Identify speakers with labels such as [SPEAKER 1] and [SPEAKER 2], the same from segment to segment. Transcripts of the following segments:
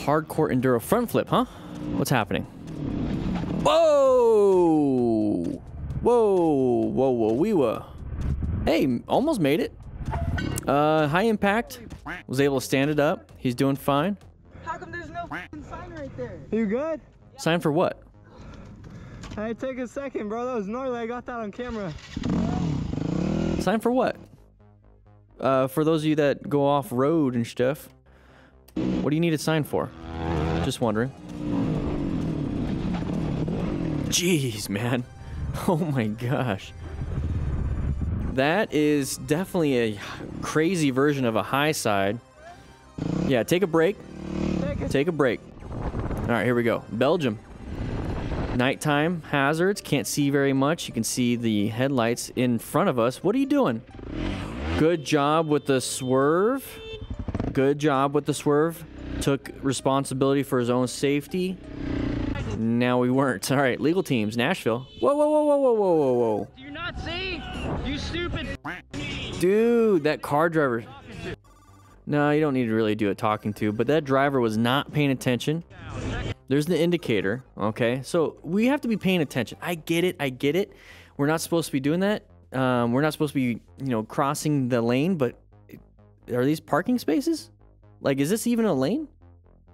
[SPEAKER 1] hardcore enduro front flip, huh? What's happening? Whoa! Whoa! Whoa! Whoa! We were. Hey, almost made it. High impact. Was able to stand it up. He's doing fine.
[SPEAKER 2] How come there's no sign right there?
[SPEAKER 3] You good?
[SPEAKER 1] Sign for what?
[SPEAKER 3] Hey, take a second, bro. That was gnarly. I got that on camera.
[SPEAKER 1] Sign for what? For those of you that go off road and stuff, what do you need a sign for? Just wondering. Jeez, man. Oh my gosh. That is definitely a crazy version of a high side. Yeah, take a break. Take a break. All right, here we go. Belgium. Nighttime hazards. Can't see very much. You can see the headlights in front of us. What are you doing? Good job with the swerve. Good job with the swerve. Took responsibility for his own safety. Now we weren't. All right, legal teams, Nashville. Whoa, whoa, whoa, whoa, whoa, whoa, whoa, whoa.
[SPEAKER 2] Do you not see? You stupid.
[SPEAKER 1] Dude, that car driver. No, you don't need to really do a talking to, but that driver was not paying attention. There's the indicator, okay? So we have to be paying attention. I get it, I get it. We're not supposed to be doing that. We're not supposed to be, you know, crossing the lane, but are these parking spaces? Like, is this even a lane?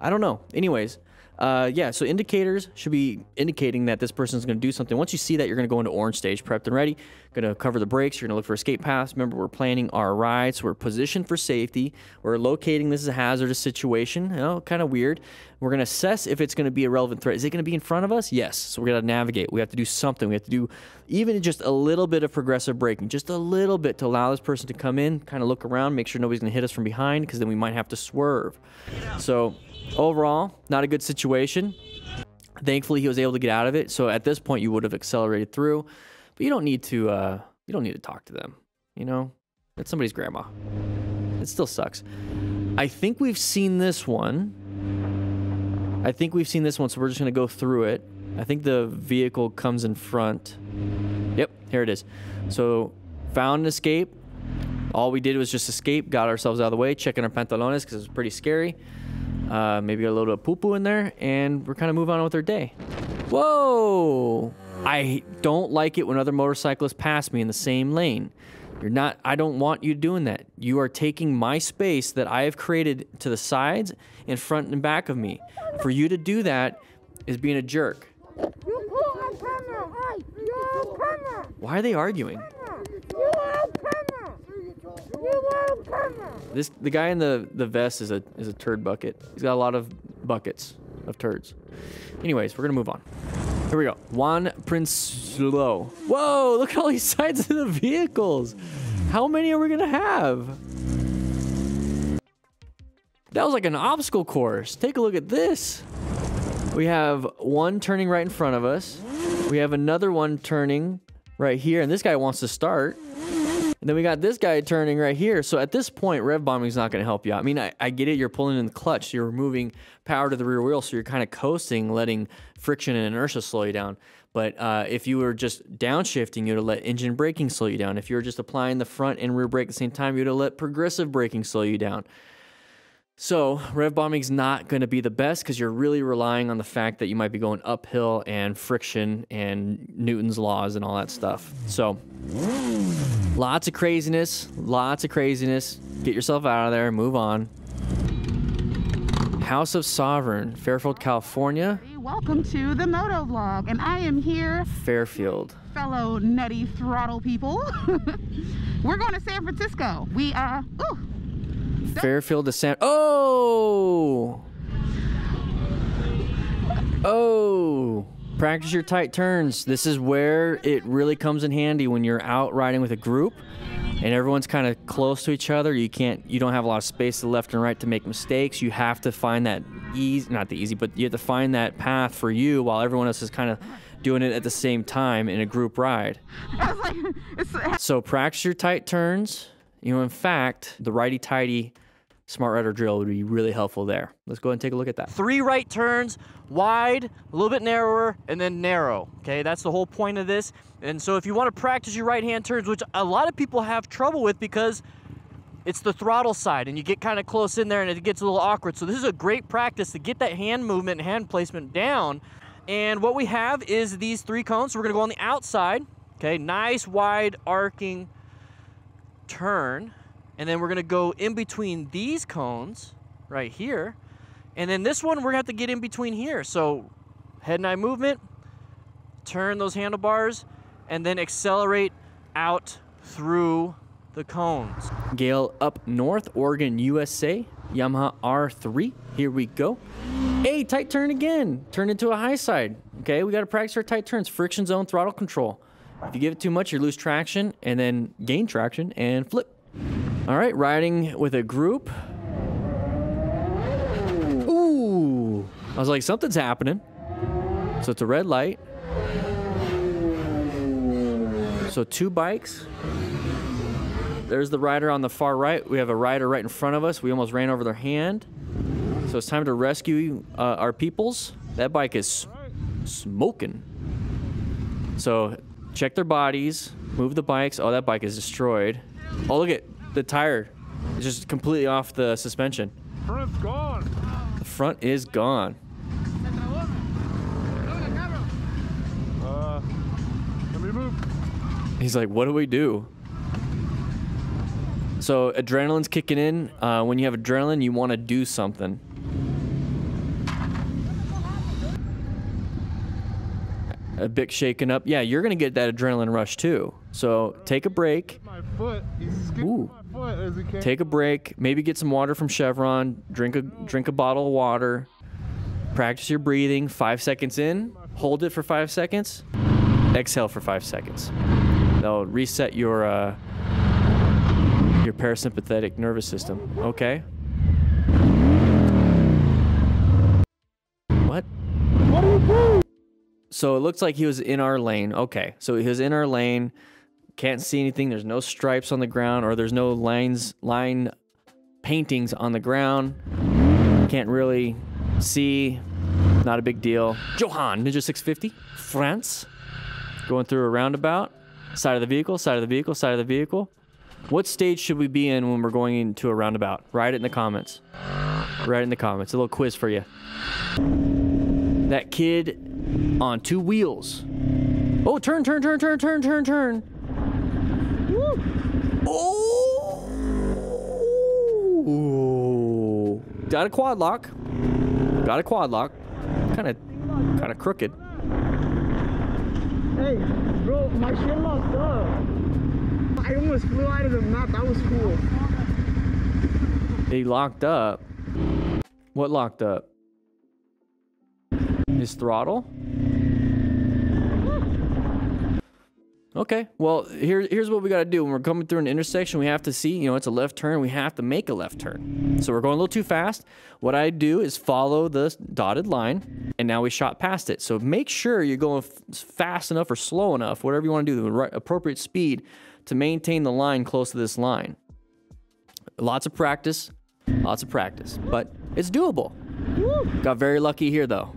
[SPEAKER 1] I don't know. Anyways, yeah, so indicators should be indicating that this person's going to do something. Once you see that, you're going to go into orange stage, prepped and ready. Going to cover the brakes. You're going to look for escape paths. Remember, we're planning our ride, so we're positioned for safety. We're locating this is a hazardous situation. You know, kind of weird. We're going to assess if it's going to be a relevant threat. Is it going to be in front of us? Yes. So we're going to navigate. We have to do something. We have to do even just a little bit of progressive braking, just a little bit to allow this person to come in, kind of look around, make sure nobody's going to hit us from behind, because then we might have to swerve. So overall, not a good situation. Thankfully, he was able to get out of it. So at this point, you would have accelerated through, but you don't need to talk to them. You know, it's somebody's grandma. It still sucks. I think we've seen this one. So we're just gonna go through it. I think the vehicle comes in front. Yep, here it is. So found an escape. All we did was just escape, got ourselves out of the way, checking our pantalones because it was pretty scary. Maybe got a little bit of poo-poo in there, and we're kind of moving on with our day. Whoa! I don't like it when other motorcyclists pass me in the same lane. I don't want you doing that. You are taking my space that I have created to the sides, in front and back of me. For you to do that is being a jerk. Why are they arguing? The guy in the vest is a turd bucket. He's got a lot of buckets of turds. Anyways, we're gonna move on. Here we go. Juan Prinslow. Whoa, look at all these sides of the vehicles. How many are we gonna have? That was like an obstacle course. Take a look at this. We have one turning right in front of us. We have another one turning right here, and this guy wants to start. And then we got this guy turning right here. So at this point, rev bombing is not going to help you out. I mean, I get it. You're pulling in the clutch. So you're removing power to the rear wheel. So you're kind of coasting, letting friction and inertia slow you down. But if you were just downshifting, you'd have let engine braking slow you down. If you were just applying the front and rear brake at the same time, you'd have let progressive braking slow you down. So rev bombing is not going to be the best because you're really relying on the fact that you might be going uphill and friction and Newton's laws and all that stuff. So lots of craziness, lots of craziness. Get yourself out of there, move on. House of Sovereign, Fairfield, California.
[SPEAKER 4] Welcome to the Moto Vlog, and I am here.
[SPEAKER 1] Fairfield.
[SPEAKER 4] Fellow nutty throttle people. We're going to San Francisco.
[SPEAKER 1] Fairfield to San... Oh! Oh! Practice your tight turns. This is where it really comes in handy when you're out riding with a group and everyone's kind of close to each other. You don't have a lot of space to the left and right to make mistakes. You have to find that but you have to find that path for you while everyone else is kind of doing it at the same time in a group ride. So practice your tight turns. You know, in fact, the Righty Tighty Smart Rider drill would be really helpful there. Let's go ahead and take a look at that. 3 right turns, wide, a little bit narrower, and then narrow. Okay, that's the whole point of this. And so if you want to practice your right-hand turns, which a lot of people have trouble with because it's the throttle side, and you get kind of close in there and it gets a little awkward. So this is a great practice to get that hand movement and hand placement down. And what we have is these 3 cones. So we're gonna go on the outside, okay? Nice wide arcing turn. And then we're gonna go in between these cones right here. And then this one, we're gonna have to get in between here. So head and eye movement, turn those handlebars, and then accelerate out through the cones. Gale up north, Oregon, USA, Yamaha R3. Here we go. Hey, tight turn again. Turn into a high side. Okay, we got to practice our tight turns. Friction zone, throttle control. If you give it too much, you lose traction and then gain traction and flip. All right, riding with a group. Ooh, I was like, something's happening. So it's a red light. So 2 bikes. There's the rider on the far right. We have a rider right in front of us. We almost ran over their hand. So it's time to rescue our peoples. That bike is smoking. So check their bodies, move the bikes. Oh, that bike is destroyed. Oh, look at the tire. It's just completely off the suspension.
[SPEAKER 3] Front's gone.
[SPEAKER 1] The front is gone.
[SPEAKER 3] Let me move.
[SPEAKER 1] He's like, what do we do? So adrenaline's kicking in. When you have adrenaline, you want to do something. A bit shaken up. Yeah, you're gonna get that adrenaline rush too. So take a break.
[SPEAKER 3] My foot. He's skipping my foot as he came.
[SPEAKER 1] Take a break. Maybe get some water from Chevron. Drink a bottle of water. Practice your breathing. 5 seconds in. Hold it for 5 seconds. Exhale for 5 seconds. That'll reset your parasympathetic nervous system. Okay. What?
[SPEAKER 3] What are you doing?
[SPEAKER 1] So it looks like he was in our lane. Okay, so he was in our lane. Can't see anything. There's no stripes on the ground, or there's no line paintings on the ground. Can't really see. Not a big deal. Johan, Ninja 650, France. Going through a roundabout. Side of the vehicle, side of the vehicle, side of the vehicle. What stage should we be in when we're going into a roundabout? Write it in the comments. Write it in the comments. A little quiz for you. That kid on 2 wheels. Oh, turn. Woo. Oh. Got a quad lock. Kind of crooked.
[SPEAKER 3] Hey, bro, my shit locked up. I almost flew out of the map. That was cool.
[SPEAKER 1] He locked up. What locked up? His throttle? Okay, well, here's what we gotta do. When we're coming through an intersection, we have to see, you know, it's a left turn. We have to make a left turn. So we're going a little too fast. What I do is follow the dotted line, and now we shot past it. So make sure you're going fast enough or slow enough, whatever you want to do, the right, appropriate speed to maintain the line close to this line. Lots of practice, but it's doable. Got very lucky here, though.